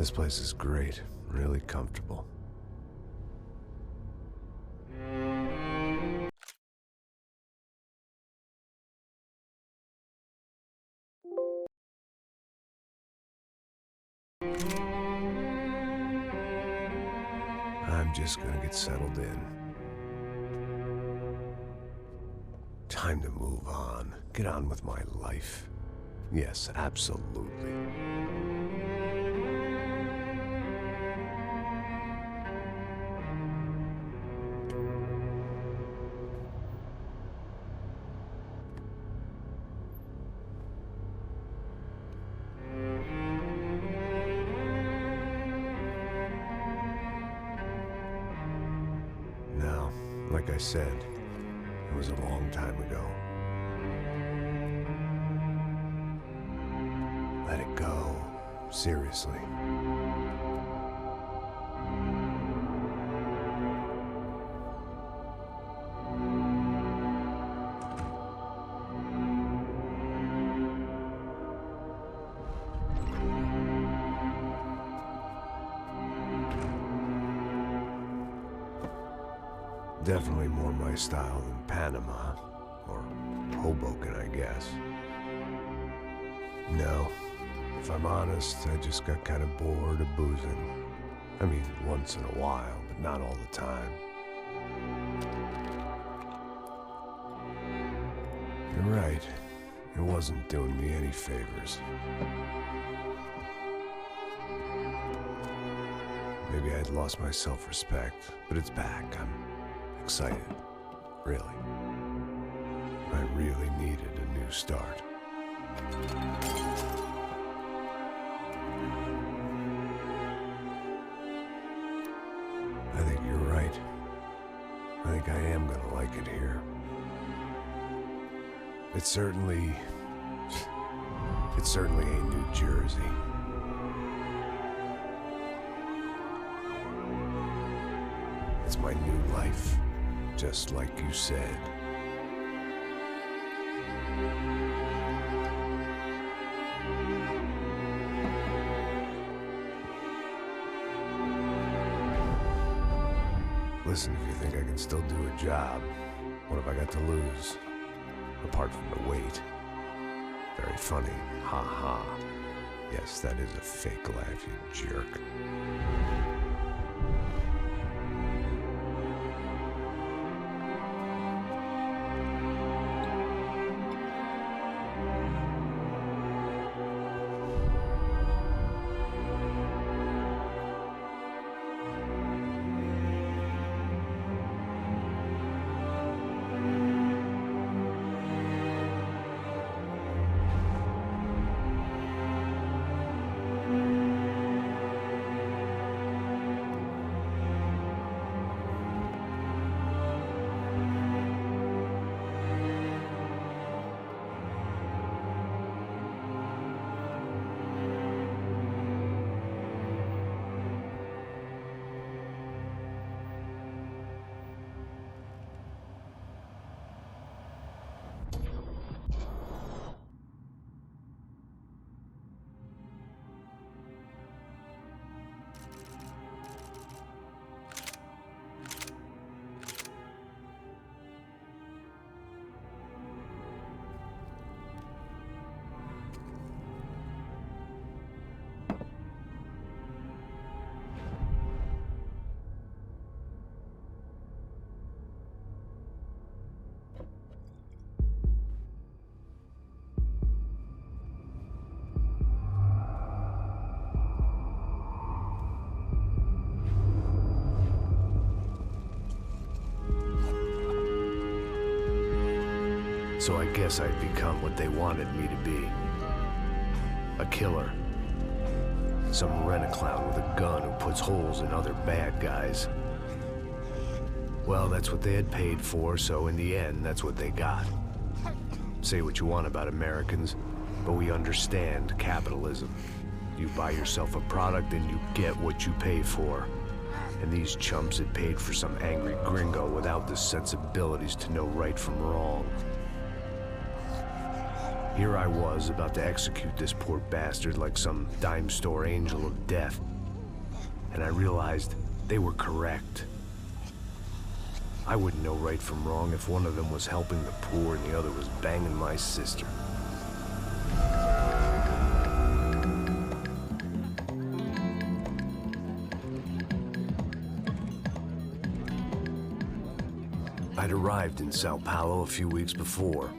This place is great, really comfortable. I'm just gonna get settled in. Time to move on. Get on with my life. Yes, absolutely. Now, like I said, it was a long time ago. Let it go. Seriously. Definitely more my style than Panama, or Hoboken, I guess. No, if I'm honest, I just got kind of bored of boozing. I mean, once in a while, but not all the time. You're right, it wasn't doing me any favors. Maybe I'd lost my self-respect, but it's back. I'm excited, really. I really needed a new start. I think you're right. I think I am gonna like it here. It certainly ain't New Jersey. It's my new life, just like you said. Listen, if you think I can still do a job, what have I got to lose? Apart from the weight. Very funny. Ha ha. Yes, that is a fake laugh, you jerk. So I guess I'd become what they wanted me to be. A killer. Some rent-a-clown with a gun who puts holes in other bad guys. Well, that's what they had paid for, so in the end, that's what they got. Say what you want about Americans, but we understand capitalism. You buy yourself a product and you get what you pay for. And these chumps had paid for some angry gringo without the sensibilities to know right from wrong. Here I was, about to execute this poor bastard like some dime store angel of death. and I realized they were correct. I wouldn't know right from wrong if one of them was helping the poor and the other was banging my sister. I'd arrived in Sao Paulo a few weeks before.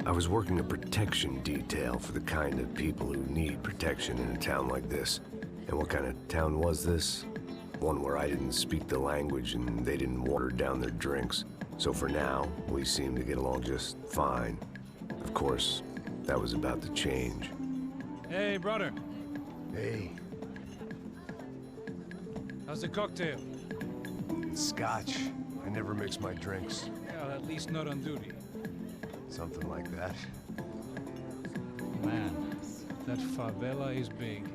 I was working a protection detail for the kind of people who need protection in a town like this. And what kind of town was this? One where I didn't speak the language and they didn't water down their drinks. So for now, we seemed to get along just fine. Of course, that was about to change. Hey, brother. Hey. How's the cocktail? It's scotch. I never mix my drinks. Well, at least not on duty. Something like that. Man, that favela is big.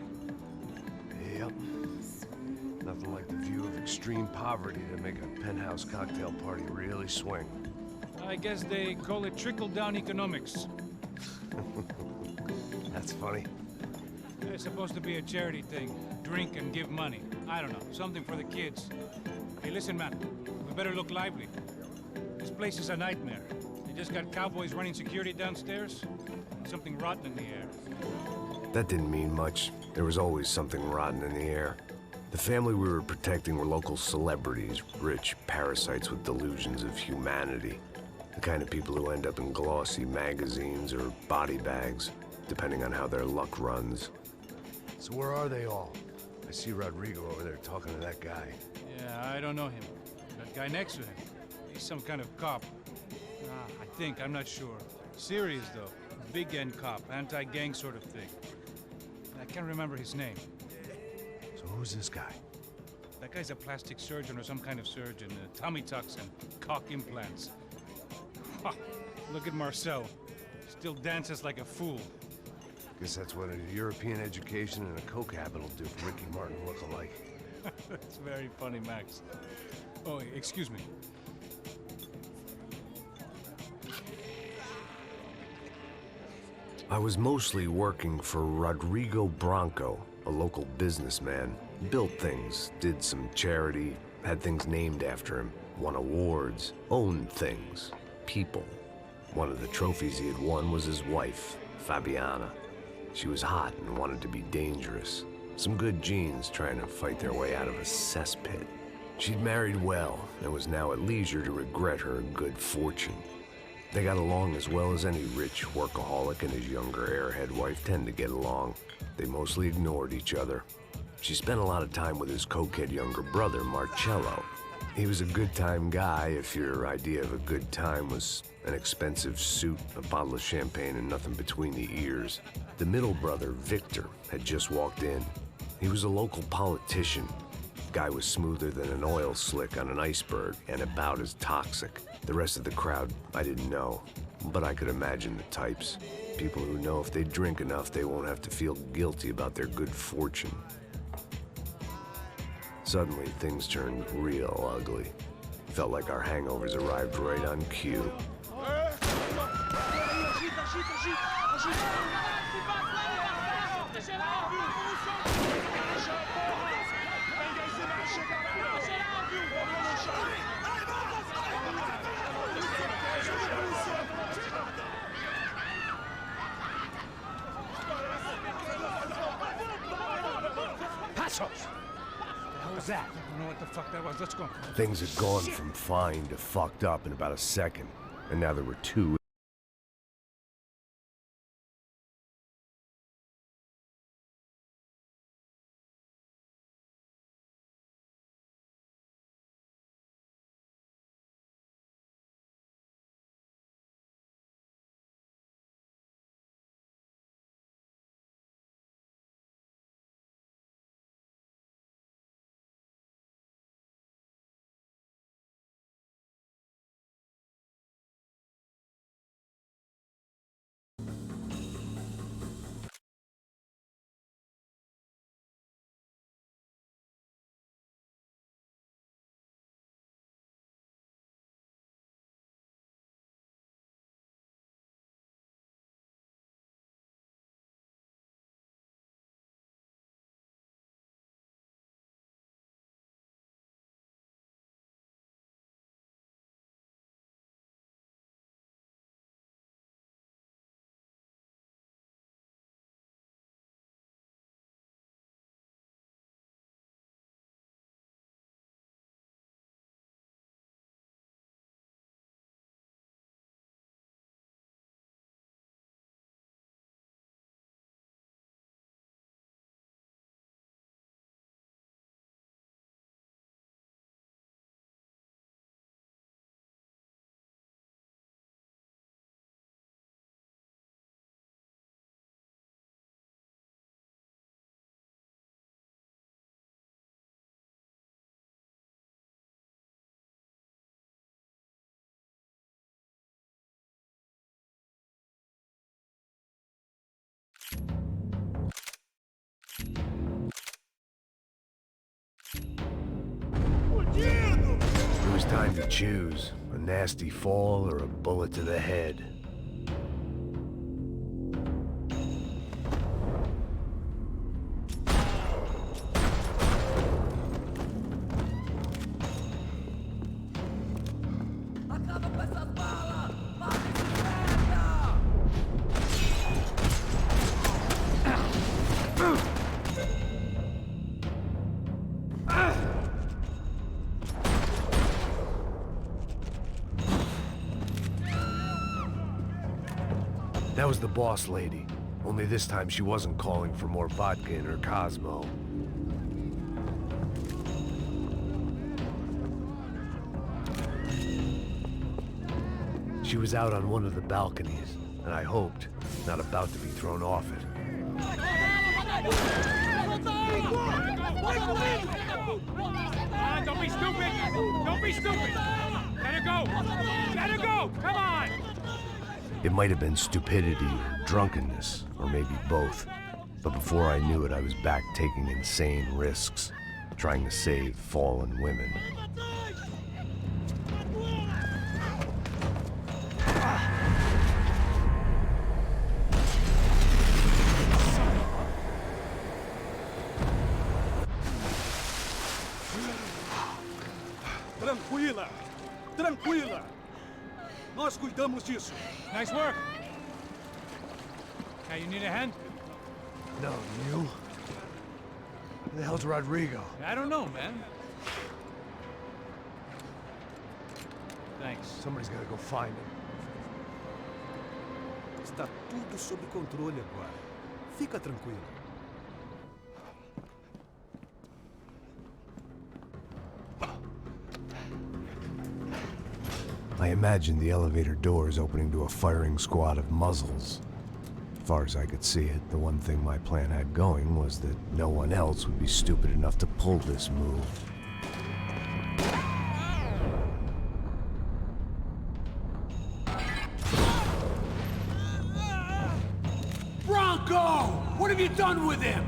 Yep. Nothing like the view of extreme poverty to make a penthouse cocktail party really swing. I guess they call it trickle-down economics. That's funny. It's supposed to be a charity thing. Drink and give money. I don't know, something for the kids. Hey, listen, man. We better look lively. This place is a nightmare. They just got cowboys running security downstairs. Something rotten in the air. That didn't mean much. There was always something rotten in the air. The family we were protecting were local celebrities, rich parasites with delusions of humanity. The kind of people who end up in glossy magazines or body bags, depending on how their luck runs. So where are they all? I see Rodrigo over there talking to that guy. Yeah, I don't know him. That guy next to him. He's some kind of cop. I think, I'm not sure. Serious, though. Big end cop, anti-gang sort of thing. I can't remember his name. So who's this guy? That guy's a plastic surgeon or some kind of surgeon. Tummy tucks and cock implants. Look at Marcel. Still dances like a fool. Guess that's what a European education and a coke habit will do for Ricky Martin look-alike. That's very funny, Max. Oh, excuse me. I was mostly working for Rodrigo Branco, a local businessman. Built things, did some charity, had things named after him, won awards, owned things, people. One of the trophies he had won was his wife, Fabiana. She was hot and wanted to be dangerous. Some good genes trying to fight their way out of a cesspit. She'd married well and was now at leisure to regret her good fortune. They got along as well as any rich workaholic and his younger airhead wife tend to get along. They mostly ignored each other. She spent a lot of time with his cokehead younger brother, Marcello. He was a good-time guy if your idea of a good time was an expensive suit, a bottle of champagne, and nothing between the ears. The middle brother, Victor, had just walked in. He was a local politician. Guy was smoother than an oil slick on an iceberg and about as toxic. The rest of the crowd, I didn't know, but I could imagine the types. People who know if they drink enough, they won't have to feel guilty about their good fortune. Suddenly, things turned real ugly. Felt like our hangovers arrived right on cue. That? I don't know what the fuck that was. Let's go. Things had gone from fine to fucked up in about a second, and now there were two Time to choose. A nasty fall or a bullet to the head. That was the boss lady. Only this time she wasn't calling for more vodka in her Cosmo. She was out on one of the balconies, and I hoped, not about to be thrown off it. Don't be stupid! Don't be stupid! Let her go! Let her go! Come on! It might have been stupidity or drunkenness, or maybe both. But before I knew it, I was back taking insane risks, trying to save fallen women. Tranquila! Tranquila! Nós cuidamos disso. Nice work! Hey, you need a hand? No, you? Who the hell's Rodrigo? I don't know, man. Thanks. Somebody's gotta go find him. Está tudo sob controle agora. Fica tranquilo. I imagined the elevator doors opening to a firing squad of muzzles. As far as I could see it, the one thing my plan had going was that no one else would be stupid enough to pull this move. Bronco! What have you done with him?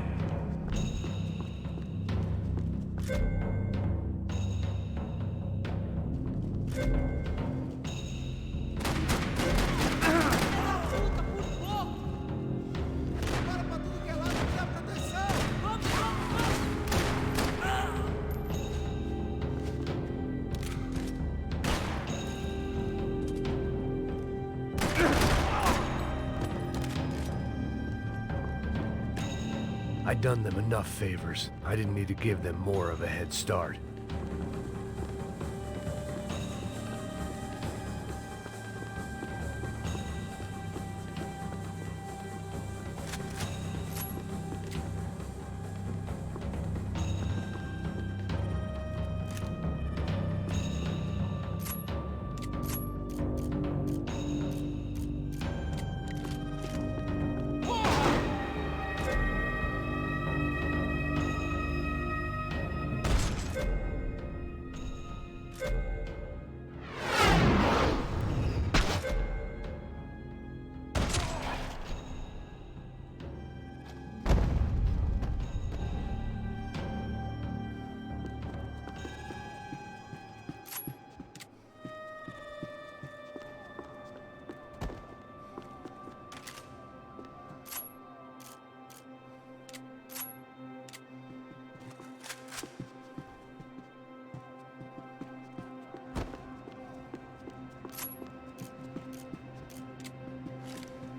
I'd done them enough favors. I didn't need to give them more of a head start.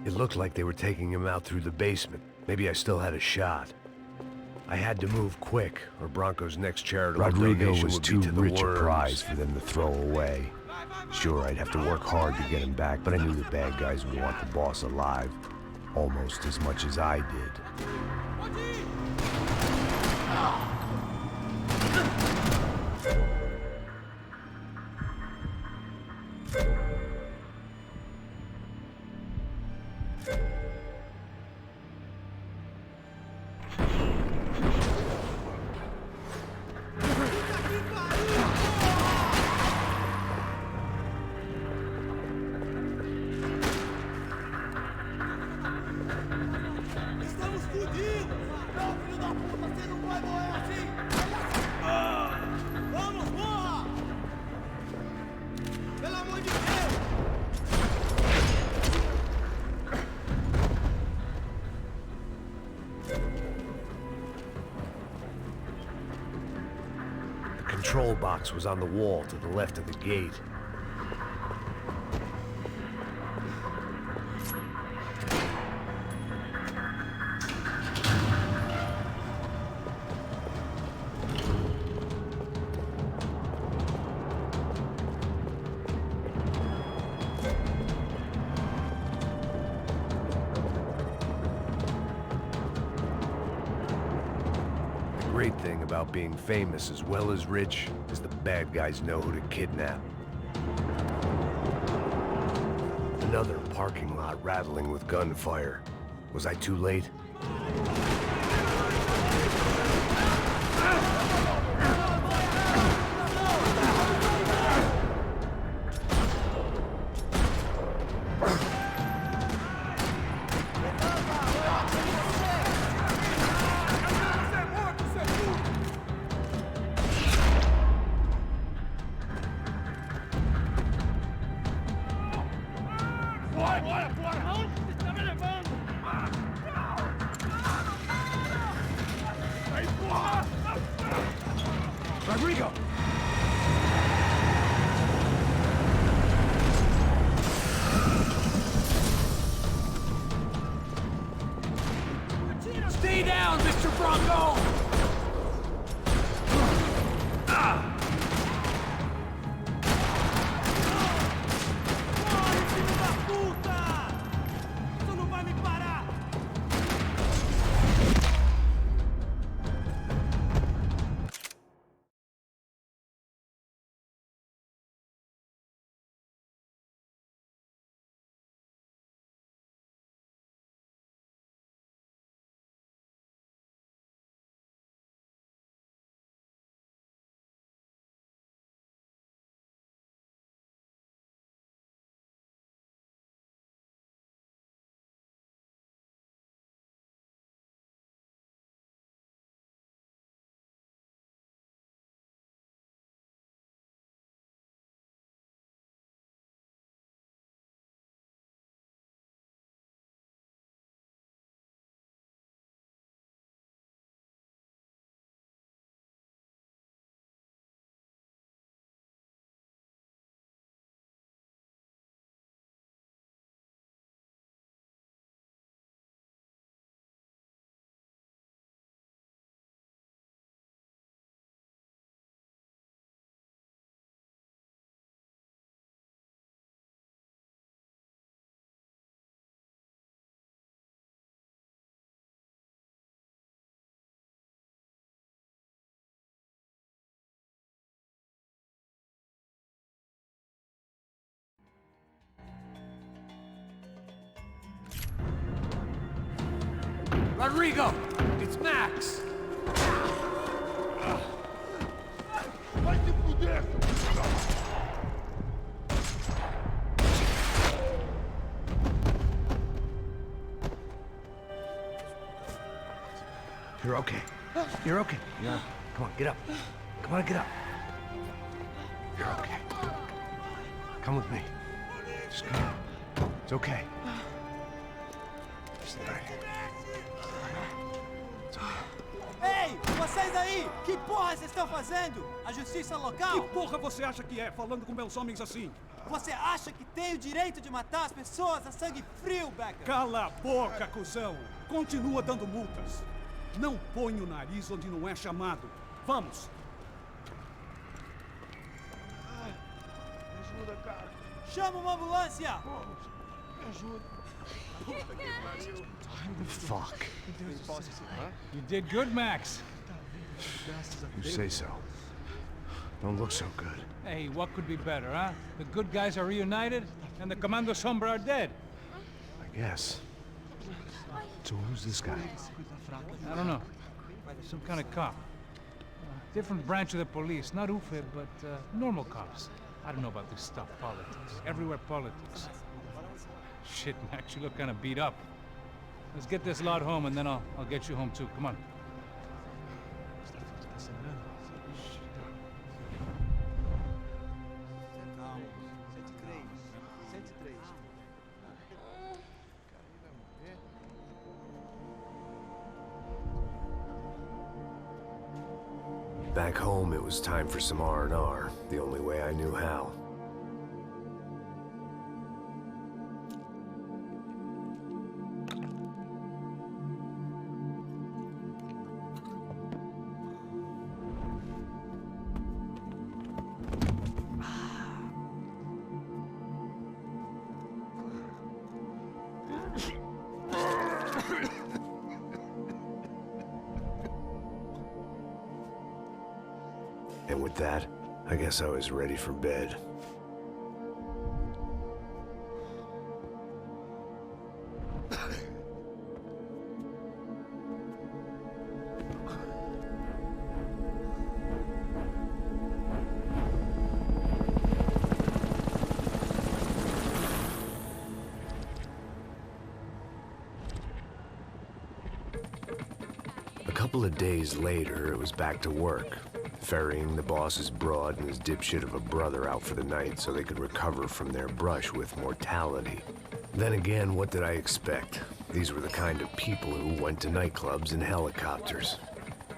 It looked like they were taking him out through the basement. Maybe I still had a shot. I had to move quick, or Bronco's next charitable Rodrigo donation was would too be to the rich a worms. prize for them to throw away. Sure, I'd have to work hard to get him back, but I knew the bad guys would want the boss alive, almost as much as I did. Estamos fodidos! Não, filho da puta, você não vai morrer assim! Control box was on the wall to the left of the gate. The great thing about being famous as well as rich is the bad guys know who to kidnap. Another parking lot rattling with gunfire. Was I too late? Rodrigo! Stay down, Mr. Bronco! Rodrigo! It's Max! Vai te fuder! You're okay. You're okay. Yeah. Come on, get up. Come on, get up. You're okay. Come with me. Just come on. It's okay. Just all right. Ei, vocês aí! Que porra vocês estão fazendo? A justiça local? Que porra você acha que é, falando com meus homens assim? Você acha que tem o direito de matar as pessoas a sangue frio, Becker? Cala a boca, cuzão! Continua dando multas. Não põe o nariz onde não é chamado. Vamos! Me ajuda, cara. Chama uma ambulância! Me ajuda. Fuck. You did good, Max. You say so. Don't look so good. Hey, what could be better, huh? The good guys are reunited, and the Commando Sombra are dead. I guess. So who's this guy? I don't know. Some kind of cop. Different branch of the police. Not UFE, but normal cops. I don't know about this stuff, politics. Everywhere politics. Shit, Max, you look kind of beat up. Let's get this lot home, and then I'll get you home too. Come on. Back home, it was time for some R&R, the only way I knew how. And with that, I guess I was ready for bed. A couple of days later, it was back to work. Ferrying the boss's broad and his dipshit of a brother out for the night so they could recover from their brush with mortality. Then again, what did I expect? These were the kind of people who went to nightclubs in helicopters.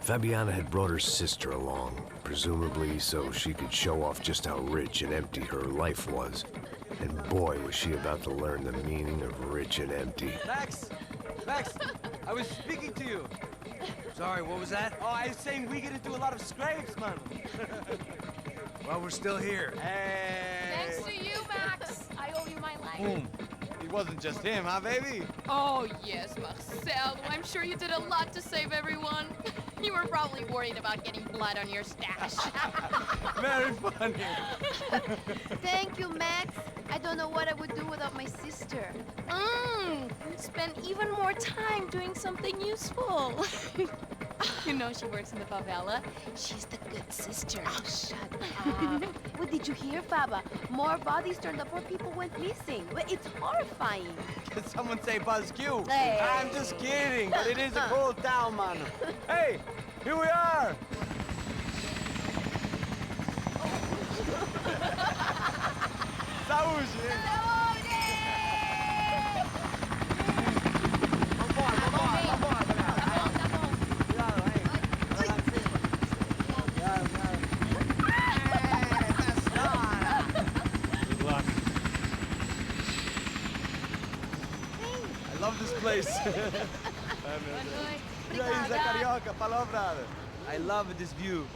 Fabiana had brought her sister along, presumably so she could show off just how rich and empty her life was. And boy, was she about to learn the meaning of rich and empty. Max! Max! I was speaking to you. Sorry, what was that? Oh, I was saying we get into a lot of scrapes, man. Well, we're still here. Hey! Thanks to you, Max. I owe you my life. Boom. It wasn't just him, huh, baby? Oh, yes, Marcel. I'm sure you did a lot to save everyone. You were probably worried about getting blood on your stash. Very funny. Thank you, Max. I don't know what I would do without my sister. Spend even more time doing something useful. You know she works in the favela. She's the good sister. Oh, shut up. What did you hear, Faba? More bodies turned up where people went missing. Well, it's horrifying. Did someone say Buzz Q? Hey. I'm just kidding, but it is a cool town, man. Hey, here we are. Saúde! I love this place. E aí, Zé Carioca, falou, brother. I love this view.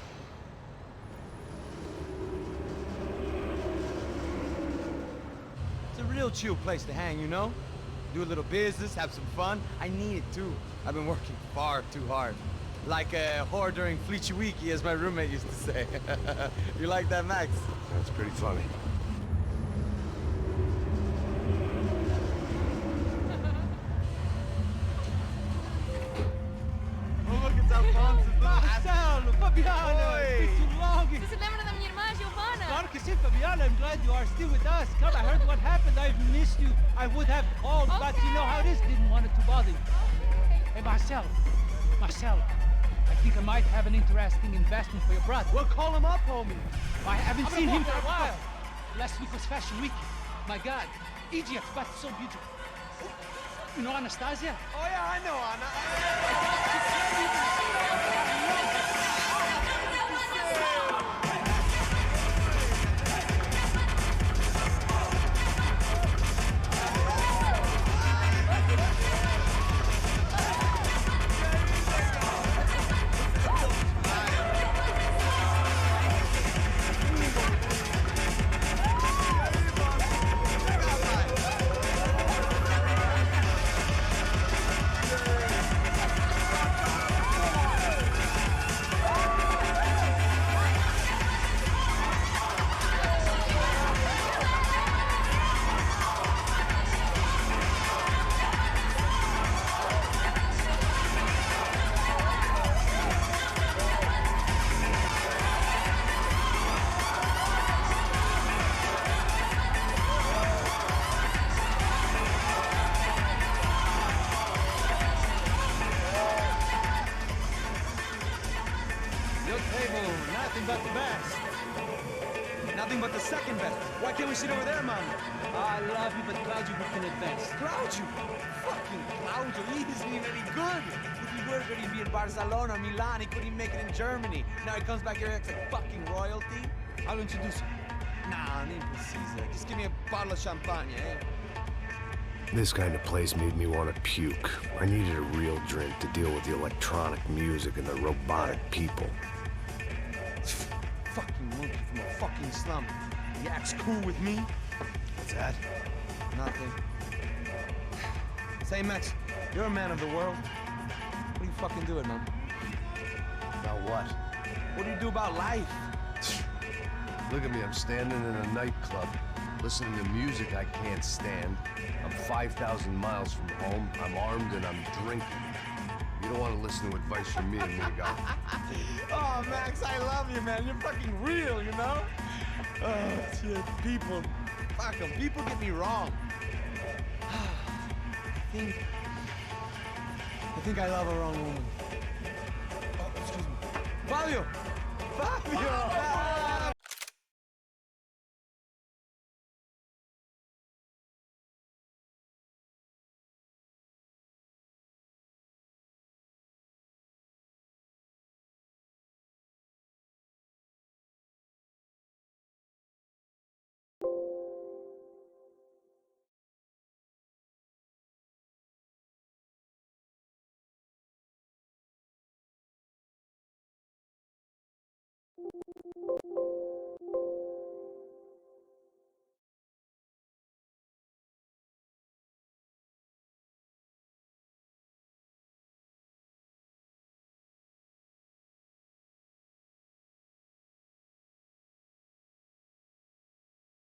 It's a real chill place to hang, you know? Do a little business, have some fun. I need it too. I've been working far too hard. Like a whore during Fleechy Weeky, as my roommate used to say. You like that, Max? That's pretty funny. Oh, look, it's Alfonso's little Marcelo, Fabiana, Oi. it's been too long. Você se lembra da minha irmã, Giovanna? Claro que sim, Fabiana. I'm glad you are still with us. Come, I heard what happened. I've missed you. I would have called, but you know how it is. Didn't want it to bother you. Hey, Marcelo, I think I might have an interesting investment for your brother. Well, call him up, homie. I haven't seen him for a while. Last week was Fashion Week. My God, Egypt, but so beautiful. You know Anastasia? Oh, yeah, I know, Anna. Your table, nothing but the best. Nothing but the second best. Why can't we sit over there, man? I love you, but Claudio booked in advance. Claudio? Fucking Claudio, he isn't even any good. If you word could he be in Barcelona, Milan, he couldn't even make it in Germany. Now he comes back here acts like fucking royalty. I'll introduce you. Nah, nem precisa. Just give me a bottle of champagne, eh? This kind of place made me want to puke. I needed a real drink to deal with the electronic music and the robotic people. Fucking monkey from a fucking slum. He acts cool with me. What's that? Nothing. Say, Max, you're a man of the world. What are you fucking doing, man? About what? What do you do about life? Look at me, I'm standing in a nightclub, listening to music I can't stand. I'm 5,000 miles from home, I'm armed, and I'm drinking. You don't want to listen to advice from me, amigo. Oh, Max, I love you, man. You're fucking real, you know? Oh, shit, people. Fuck 'em. People get me wrong. I think I love a wrong woman. Oh, excuse me. Fabio! Fabio! Ah!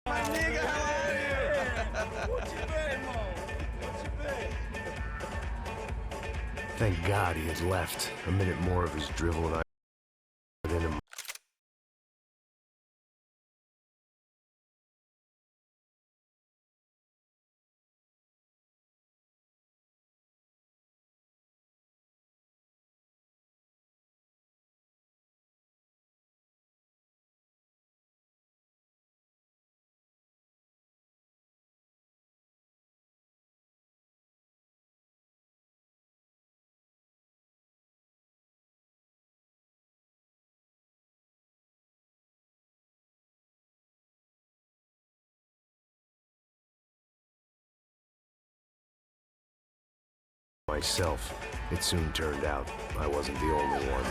My nigga, how are you? What you been, Mo? What you been? Thank God he had left. A minute more of his drivel and I in him. Myself. It soon turned out I wasn't the only one.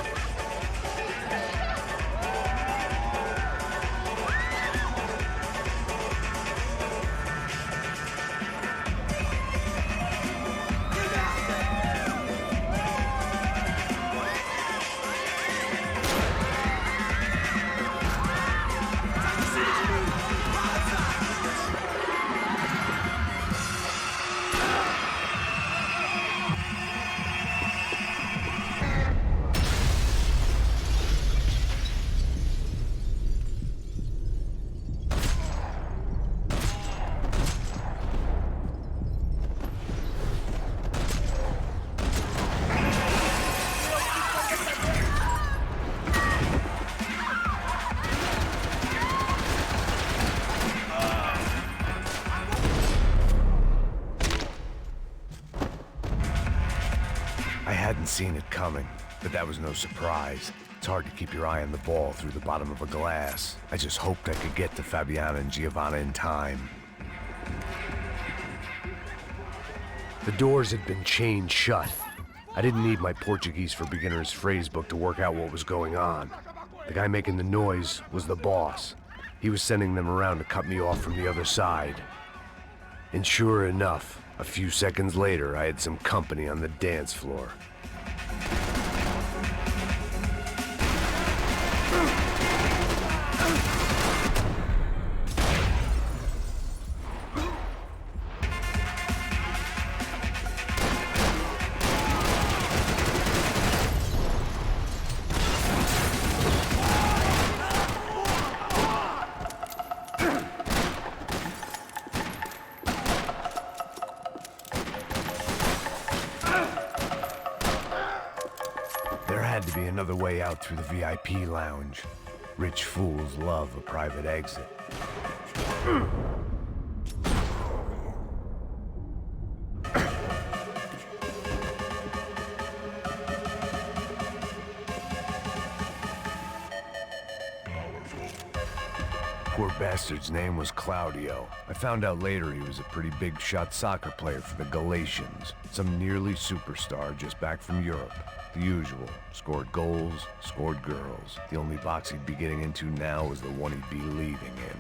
I hadn't seen it coming, but that was no surprise. It's hard to keep your eye on the ball through the bottom of a glass. I just hoped I could get to Fabiana and Giovanna in time. The doors had been chained shut. I didn't need my Portuguese for Beginners phrase book to work out what was going on. The guy making the noise was the boss. He was sending them around to cut me off from the other side. And sure enough, a few seconds later, I had some company on the dance floor. There had to be another way out through the VIP lounge. Rich fools love a private exit. Poor bastard's name was Claudio. I found out later he was a pretty big shot soccer player for the Galatians. Some nearly superstar just back from Europe. The usual. Scored goals, scored girls. The only box he'd be getting into now was the one he'd be leaving in.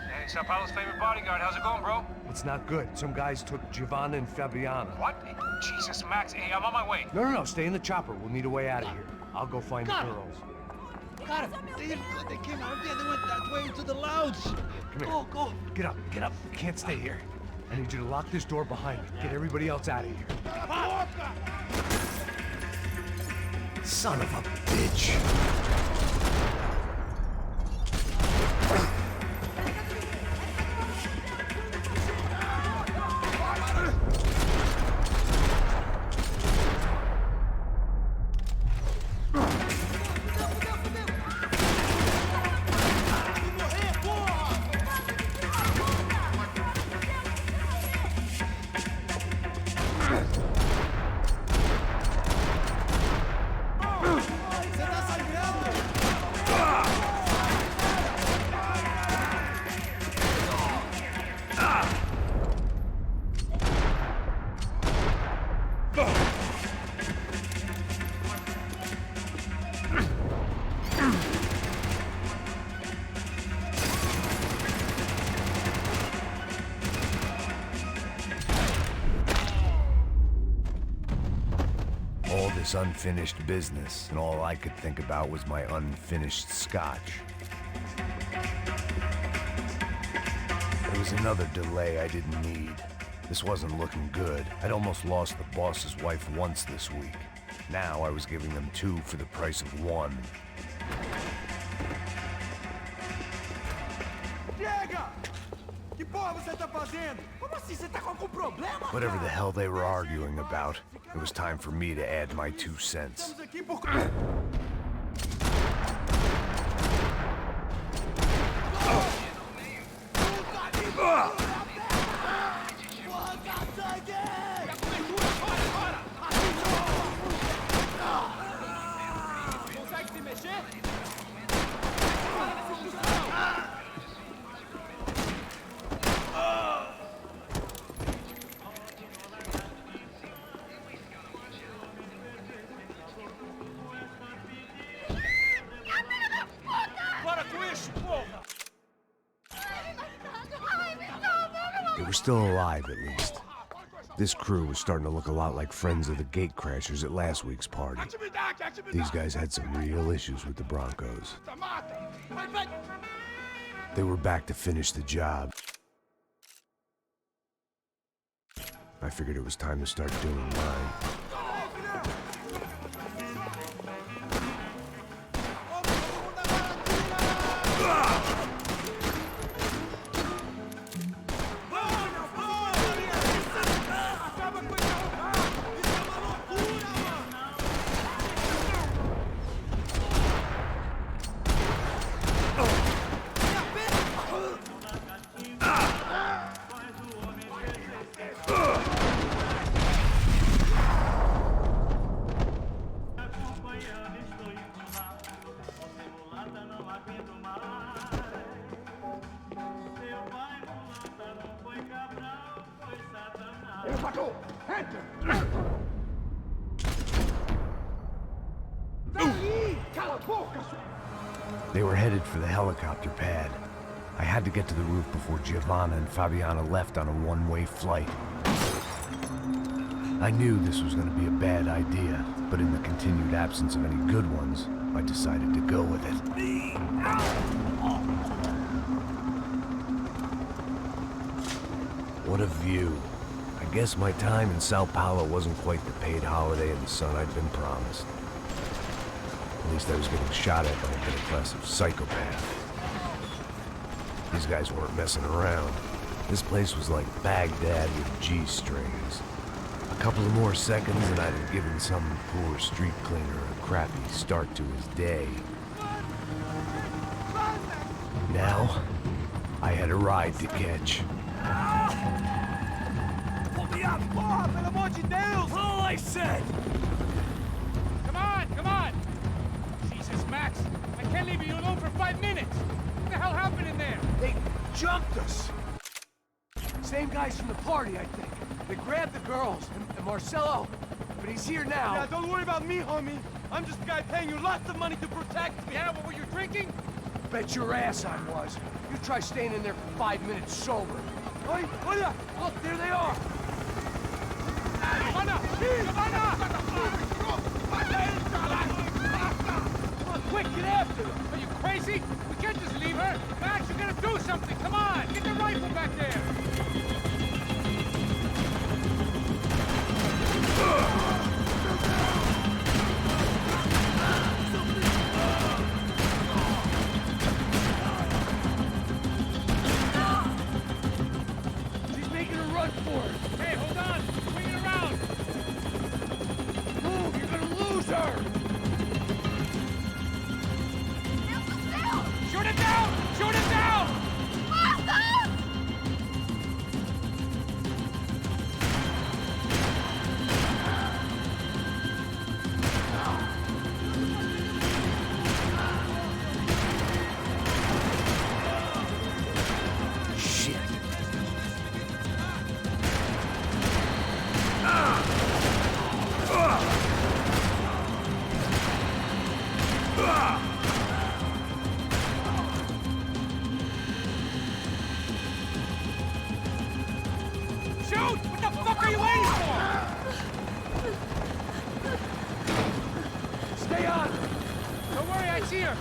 Hey, Sao Paulo's favorite bodyguard. How's it going, bro? It's not good. Some guys took Giovanna and Fabiana. What? Jesus, Max. Hey, I'm on my way. No, stay in the chopper. We'll need a way out of here. I'll go find the girls. Got him. They came out here. They went that way into the lounge. Come here. Go. Get up. You can't stay here. I need you to lock this door behind me. Get everybody else out of here. Son of a bitch. All this unfinished business, and all I could think about was my unfinished scotch. There was another delay I didn't need. This wasn't looking good. I'd almost lost the boss's wife once this week. Now I was giving them two for the price of one. Whatever the hell they were arguing about, it was time for me to add my 2 cents. They were still alive, at least. This crew was starting to look a lot like friends of the gatecrashers at last week's party. These guys had some real issues with the Broncos. They were back to finish the job. I figured it was time to start doing mine. They were headed for the helicopter pad. I had to get to the roof before Giovanna and Fabiana left on a one-way flight. I knew this was going to be a bad idea, but in the continued absence of any good ones, I decided to go with it. What a view. I guess my time in Sao Paulo wasn't quite the paid holiday in the sun I'd been promised. At least I was getting shot at by a middle-class of psychopath. These guys weren't messing around. This place was like Baghdad with G-strings. A couple of more seconds and I'd have given some poor street cleaner a crappy start to his day. Now, I had a ride to catch. Pull me up! Porra, pelo amor de Deus! All I said! Come on, come on! Jesus, Max, I can't leave you alone for 5 minutes! What the hell happened in there? They jumped us! Same guys from the party, I think. They grabbed the girls, and Marcelo, but he's here now. Yeah, don't worry about me, homie. I'm just a guy paying you lots of money to protect me. Yeah, what were you drinking? Bet your ass I was. You try staying in there for 5 minutes sober. Oi, olha! Look, there they are! Giovanna! Giovanna! Come on, quick, get after them! Are you crazy? We can't just leave her! Max, you gotta do something! Come on! Get the rifle back there! She's making a run for it! Hey, hold on! Swing it around! Move, you're gonna lose her! Shoot it down! Shoot it down! Shit. Shoot! What the fuck are you waiting for? Stay on! Don't worry, I see her.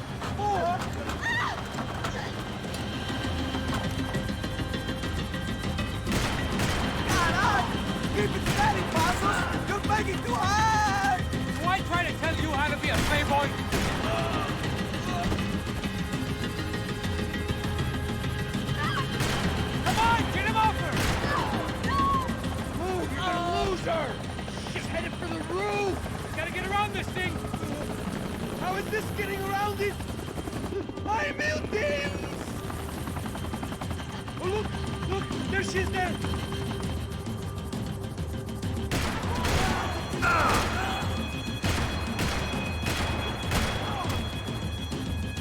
Keep it steady, Passos! You're making too hard! Do I try to tell you how to be a playboy? Come on, get him off her! Move, you're gonna lose her! She's headed for the roof! Gotta get around this thing! How is this getting around it? Ai, meu Deus! Oh, look! Look! There she is there!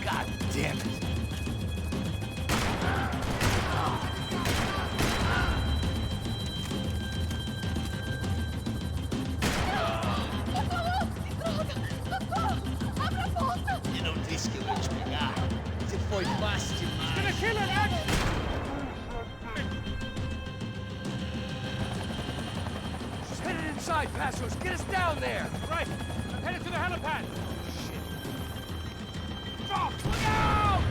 God damn it! Eu não disse que eu ia te pegar. Você foi fácil demais. Gonna kill her, Max! She's headed inside, Passos! Get us down there! Right, I'm headed to the helipad. Shit. Stop! Look out!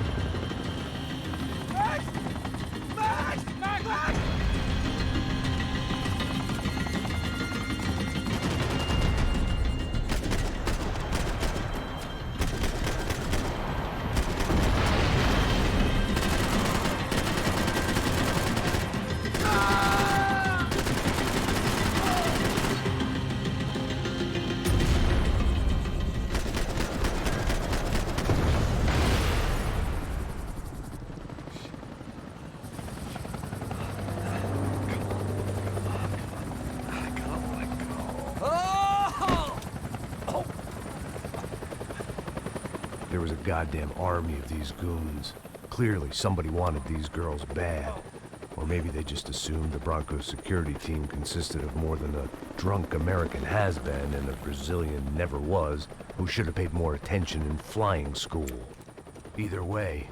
Max! Max! Max! Max! There was a goddamn army of these goons. Clearly, somebody wanted these girls bad. Or maybe they just assumed the Broncos security team consisted of more than a drunk American has-been and a Brazilian never was, who should have paid more attention in flying school. Either way,